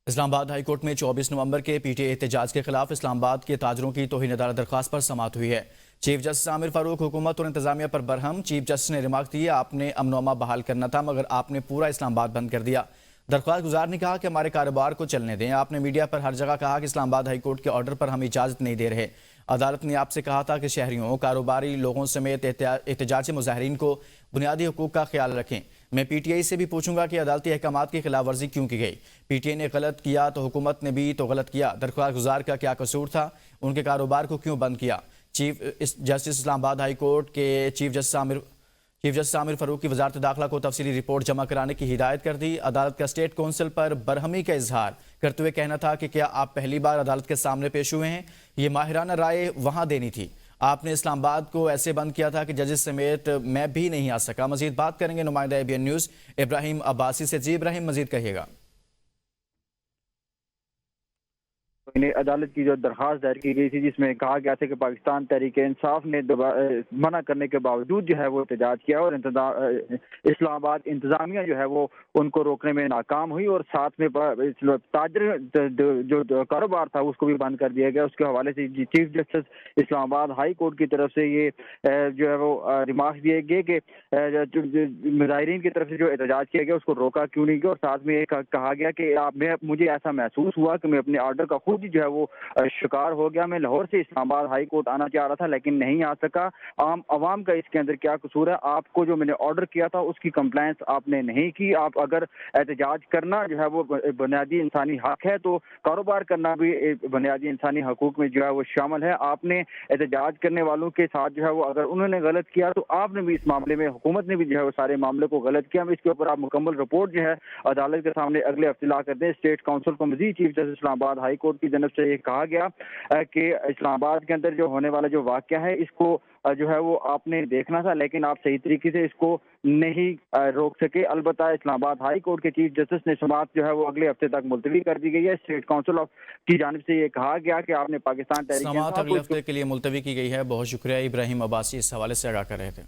اسلام آباد high court میں 24 نومبر کے پی ٹی اے احتجاج کے خلاف اسلام آباد کے تاجروں کی توہین عدالت درخواست پر سماعت ہوئی ہے۔ چیف جسٹس عامر فاروق حکومت اور انتظامیہ پر برہم۔ چیف جسٹس نے ریمارک دی، آپ نے امن و امان بحال کرنا تھا مگر آپ نے پورا اسلام آباد بند کر دیا۔ درخواست گزار نے کہا کہ ہمارے کاروبار کو چلنے دیں۔ آپ نے میڈیا پر ہر جگہ کہا کہ اسلام آباد ہائی کورٹ کے آرڈر پر ہم اجازت نہیں دے رہے۔ عدالت نے آپ سے کہا تھا کہ شہریوں، کاروباری لوگوں سمیت احتجاجی مظاہرین کو بنیادی حقوق کا خیال رکھیں۔ میں پی ٹی آئی سے بھی پوچھوں گا کہ عدالتی احکامات کی خلاف ورزی کیوں کی گئی۔ پی ٹی آئی نے غلط کیا تو حکومت نے بھی تو غلط کیا۔ درخواست گزار کا کیا قصور تھا؟ ان کے کاروبار کو کیوں بند کیا؟ چیف جسٹس اسلام آباد ہائی کورٹ کے چیف جسٹس عامر فاروق کی وزارت داخلہ کو تفصیلی رپورٹ جمع کرانے کی ہدایت کر دی۔ عدالت کا اسٹیٹ کونسل پر برہمی کا اظہار کرتے ہوئے کہنا تھا کہ کیا آپ پہلی بار عدالت کے سامنے پیش ہوئے ہیں؟ یہ ماہرانہ رائے وہاں دینی تھی۔ آپ نے اسلام آباد کو ایسے بند کیا تھا کہ ججز سمیت میں بھی نہیں آ سکا۔ مزید بات کریں گے نمائندہ ABN نیوز ابراہیم عباسی سے۔ جی ابراہیم، مزید کہیے گا۔ عدالت کی جو درخواست دائر کی گئی تھی جس میں کہا گیا تھا کہ پاکستان تحریک انصاف نے منع کرنے کے باوجود جو ہے وہ احتجاج کیا اور اسلام آباد انتظامیہ جو ہے وہ ان کو روکنے میں ناکام ہوئی اور ساتھ میں تاجر جو کاروبار تھا اس کو بھی بند کر دیا گیا۔ اس کے حوالے سے چیف جسٹس اسلام آباد ہائی کورٹ کی طرف سے یہ جو ہے وہ ریمارکس دیے گئے کہ مظاہرین کی طرف سے جو احتجاج کیا گیا اس کو روکا کیوں نہیں گیا، اور ساتھ میں کہا گیا کہ مجھے ایسا محسوس ہوا کہ میں اپنے آرڈر کا خود جو ہے وہ شکار ہو گیا۔ میں لاہور سے اسلام آباد ہائی کورٹ آنا چاہ رہا تھا لیکن نہیں آ سکا۔ عوام کا اس کے اندر کیا قصور ہے؟ آپ کو جو میں نے آرڈر کیا تھا اس کی کمپلائنس آپ نے نہیں کی۔ آپ اگر احتجاج کرنا جو ہے وہ بنیادی انسانی حق ہے تو کاروبار کرنا بھی بنیادی انسانی حقوق میں جو ہے وہ شامل ہے۔ آپ نے احتجاج کرنے والوں کے ساتھ جو ہے وہ اگر انہوں نے غلط کیا تو آپ نے بھی اس معاملے میں، حکومت نے بھی جو ہے وہ سارے معاملے کو غلط کیا۔ اس کے اوپر آپ مکمل رپورٹ جو ہے عدالت کے سامنے اگلے ہفتے لا کر دیں۔ اسٹیٹ کونسل کو مزید چیف جسٹس اسلام آباد ہائی کورٹ کی جانب سے یہ کہا گیا کہ اسلام آباد کے اندر جو ہونے والا جو واقعہ ہے اس کو جو ہے وہ آپ نے دیکھنا تھا لیکن آپ صحیح طریقے سے اس کو نہیں روک سکے۔ البتہ اسلام آباد ہائی کورٹ کے چیف جسٹس نے سماعت جو ہے وہ اگلے ہفتے تک ملتوی کر دی گئی ہے۔ اسٹیٹ کونسل کی جانب سے یہ کہا گیا کہ آپ نے پاکستان تحریک سماعت اگلے ہفتے کے لیے ملتوی کی گئی ہے۔ بہت شکریہ ابراہیم عباسی، اس حوالے سے آگاہ کر رہے تھے۔